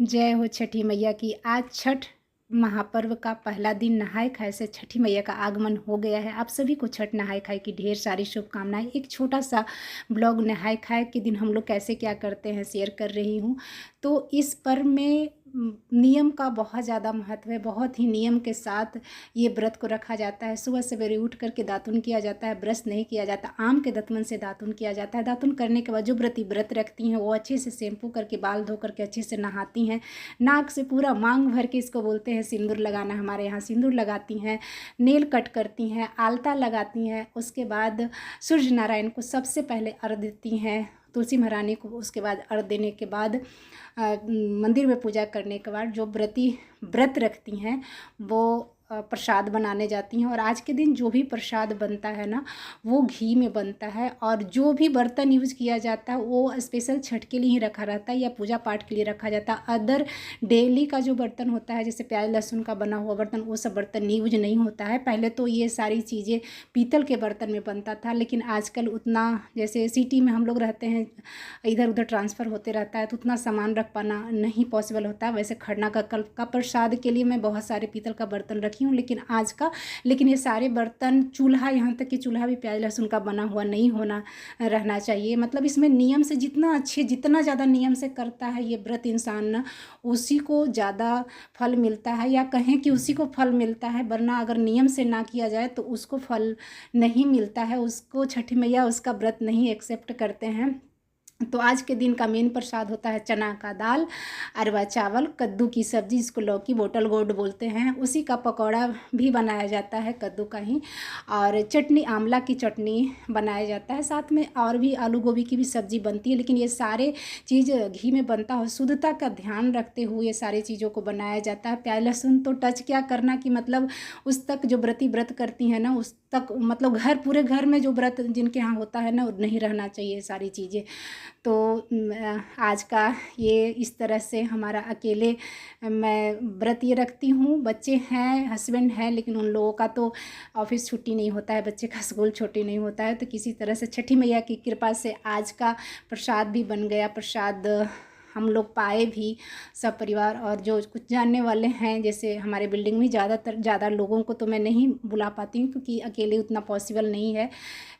जय हो छठी मैया की। आज छठ महापर्व का पहला दिन नहाय खाए से छठी मैया का आगमन हो गया है। आप सभी को छठ नहाय खाए की ढेर सारी शुभकामनाएं। एक छोटा सा ब्लॉग नहाय खाए के दिन हम लोग कैसे क्या करते हैं शेयर कर रही हूँ। तो इस पर्व में नियम का बहुत ज़्यादा महत्व है। बहुत ही नियम के साथ ये व्रत को रखा जाता है। सुबह सवेरे उठ करके दातुन किया जाता है, ब्रश नहीं किया जाता, आम के दतमन से दातुन किया जाता है। दातुन करने के बाद जो व्रती व्रत रखती हैं वो अच्छे से शैम्पू करके बाल धो करके अच्छे से नहाती हैं। नाक से पूरा मांग भर के, इसको बोलते हैं सिंदूर लगाना, हमारे यहाँ सिंदूर लगाती हैं, नेल कट करती हैं, आलता लगाती हैं। उसके बाद सूर्य नारायण को सबसे अर्घ्य अर्घ देती हैं, तुलसी महारानी को। उसके बाद अर्घ देने के बाद मंदिर में पूजा करने के बाद जो व्रती व्रत रखती हैं वो प्रसाद बनाने जाती हैं। और आज के दिन जो भी प्रसाद बनता है ना वो घी में बनता है। और जो भी बर्तन यूज़ किया जाता है वो स्पेशल छठ के लिए ही रखा रहता है या पूजा पाठ के लिए रखा जाता है। अदर डेली का जो बर्तन होता है जैसे प्याज लहसुन का बना हुआ बर्तन, वो सब बर्तन यूज नहीं होता है। पहले तो ये सारी चीज़ें पीतल के बर्तन में बनता था, लेकिन आजकल उतना, जैसे सिटी में हम लोग रहते हैं, इधर उधर ट्रांसफ़र होते रहता है तो उतना सामान रख पाना नहीं पॉसिबल होता है। वैसे खरना का कल का प्रसाद के लिए मैं बहुत सारे पीतल का बर्तन रखी हूँ, लेकिन ये सारे बर्तन, चूल्हा, यहाँ तक कि चूल्हा भी प्याज लहसुन का बना हुआ नहीं होना रहना चाहिए। मतलब इसमें नियम से जितना ज़्यादा नियम से करता है ये व्रत इंसान ना, उसी को ज़्यादा फल मिलता है, या कहें कि उसी को फल मिलता है। वरना अगर नियम से ना किया जाए तो उसको फल नहीं मिलता है, उसको छठी मैया उसका व्रत नहीं एक्सेप्ट करते हैं। तो आज के दिन का मेन प्रसाद होता है चना का दाल, अरवा चावल, कद्दू की सब्ज़ी, जिसको लौकी बोटल गोड बोलते हैं, उसी का पकौड़ा भी बनाया जाता है कद्दू का ही। और चटनी, आंवला की चटनी बनाया जाता है। साथ में और भी आलू गोभी की भी सब्ज़ी बनती है। लेकिन ये सारे चीज़ घी में बनता है। शुद्धता का ध्यान रखते हुए ये सारी चीज़ों को बनाया जाता है। प्याज लहसुन तो टच क्या करना कि मतलब उस तक जो व्रती व्रत करती हैं ना उस तक, मतलब पूरे घर में जो व्रत जिनके यहाँ होता है ना नहीं रहना चाहिए सारी चीज़ें। तो आज का ये इस तरह से हमारा अकेले मैं व्रत ये रखती हूँ। बच्चे हैं, हस्बैंड है, लेकिन उन लोगों का तो ऑफिस छुट्टी नहीं होता है, बच्चे का स्कूल छुट्टी नहीं होता है। तो किसी तरह से छठी मैया की कृपा से आज का प्रसाद भी बन गया। प्रसाद हम लोग पाए भी, सब परिवार और जो कुछ जानने वाले हैं। जैसे हमारे बिल्डिंग में ज़्यादा लोगों को तो मैं नहीं बुला पाती हूँ क्योंकि अकेले उतना पॉसिबल नहीं है,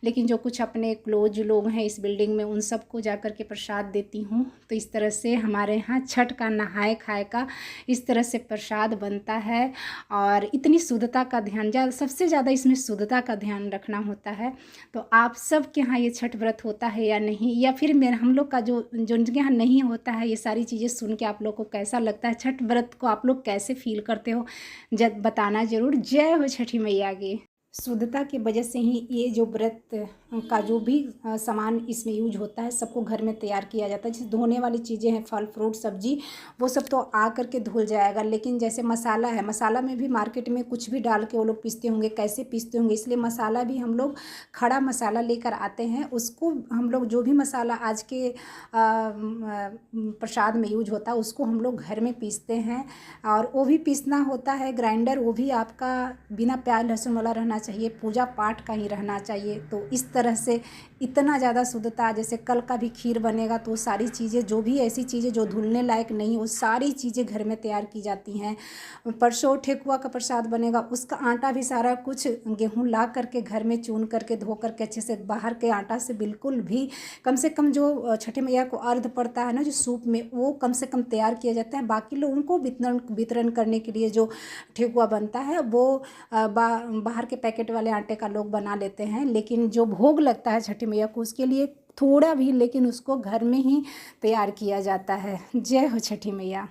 लेकिन जो कुछ अपने क्लोज लोग हैं इस बिल्डिंग में उन सबको जा कर के प्रसाद देती हूँ। तो इस तरह से हमारे यहाँ छठ का नहाए खाए का इस तरह से प्रसाद बनता है। और इतनी शुद्धता का ध्यान, सबसे ज़्यादा इसमें शुद्धता का ध्यान रखना होता है। तो आप सब के यहाँ ये छठ व्रत होता है या नहीं, या फिर हम लोग का जो जिनके यहाँ नहीं होता है, ये सारी चीज़ें सुन के आप लोग को कैसा लगता है, छठ व्रत को आप लोग कैसे फील करते हो, जब बताना ज़रूर। जय हो छठी मैया की। शुद्धता की वजह से ही ये जो व्रत का जो भी सामान इसमें यूज होता है सबको घर में तैयार किया जाता है। जैसे धोने वाली चीज़ें हैं, फल फ्रूट सब्जी, वो सब तो आ करके धुल जाएगा। लेकिन जैसे मसाला है, मसाला में भी मार्केट में कुछ भी डाल के वो लोग पीसते होंगे, कैसे पीसते होंगे, इसलिए मसाला भी हम लोग खड़ा मसाला लेकर आते हैं। उसको हम लोग जो भी मसाला आज के प्रसाद में यूज होता है उसको हम लोग घर में पीसते हैं। और वो भी पीसना होता है ग्राइंडर, वो भी आपका बिना प्याज लहसुन वाला रहना चाहिए, पूजा पाठ का ही रहना चाहिए। तो इस तरह से इतना ज़्यादा शुद्धता, जैसे कल का भी खीर बनेगा तो सारी चीज़ें, जो भी ऐसी चीज़ें जो धुलने लायक नहीं, वो सारी चीज़ें घर में तैयार की जाती हैं। परसों ठेकुआ का प्रसाद बनेगा, उसका आटा भी सारा कुछ गेहूँ ला करके घर में चून करके धो करके अच्छे से, बाहर के आटा से बिल्कुल भी, कम से कम जो छठी मैया को अर्घ पड़ता है ना जो सूप में, वो कम से कम तैयार किया जाता है। बाकी लोगों को वितरण करने के लिए जो ठेकुआ बनता है वो बाहर के पैकेट वाले आटे का लोग बना लेते हैं। लेकिन जो भोग लगता है छठी मैया को उसके लिए थोड़ा भी, लेकिन उसको घर में ही तैयार किया जाता है। जय हो छठी मैया।